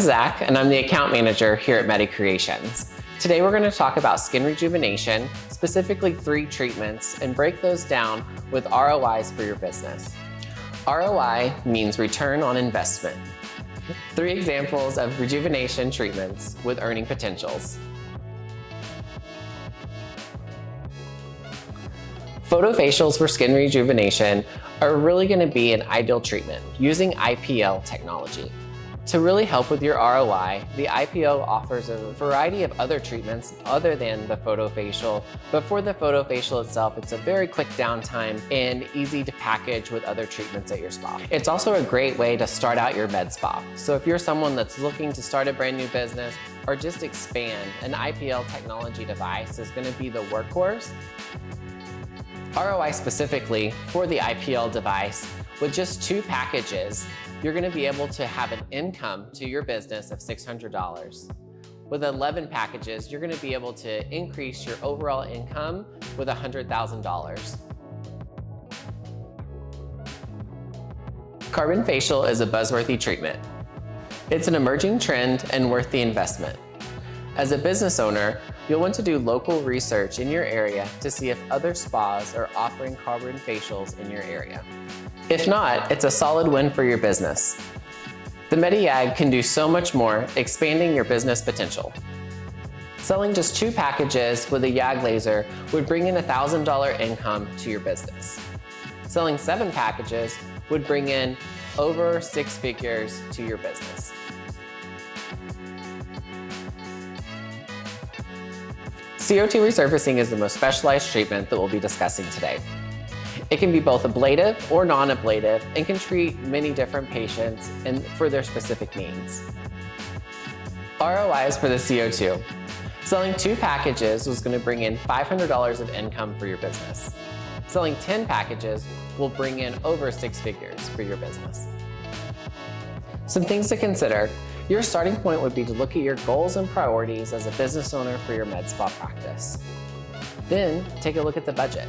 Zach, and I'm the account manager here at Medi Creations. Today we're going to talk about skin rejuvenation, specifically 3 treatments, and break those down with ROIs for your business. ROI means return on investment. 3 examples of rejuvenation treatments with earning potentials. Photofacials for skin rejuvenation are really going to be an ideal treatment using IPL technology. To really help with your ROI, the IPL offers a variety of other treatments other than the photofacial, but for the photofacial itself, it's a very quick downtime and easy to package with other treatments at your spa. It's also a great way to start out your med spa. So if you're someone that's looking to start a brand new business or just expand, an IPL technology device is going to be the workhorse. ROI specifically for the IPL device, with just 2 packages, you're going to be able to have an income to your business of $600. With 11 packages, you're going to be able to increase your overall income with $100,000. Carbon facial is a buzzworthy treatment. It's an emerging trend and worth the investment. As a business owner, you'll want to do local research in your area to see if other spas are offering carbon facials in your area. If not, it's a solid win for your business. The MediYag can do so much more, expanding your business potential. Selling just 2 packages with a YAG laser would bring in $1,000 income to your business. Selling 7 packages would bring in over 6 figures to your business. CO2 resurfacing is the most specialized treatment that we'll be discussing today. It can be both ablative or non-ablative and can treat many different patients and for their specific needs. ROIs for the CO2. Selling 2 packages was going to bring in $500 of income for your business. Selling 10 packages will bring in over 6 figures for your business. Some things to consider. Your starting point would be to look at your goals and priorities as a business owner for your med spa practice. Then take a look at the budget.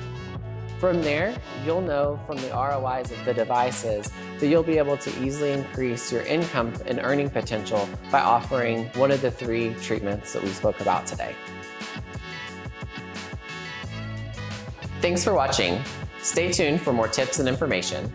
From there, you'll know from the ROIs of the devices that you'll be able to easily increase your income and earning potential by offering one of the 3 treatments that we spoke about today. Thanks for watching. Stay tuned for more tips and information.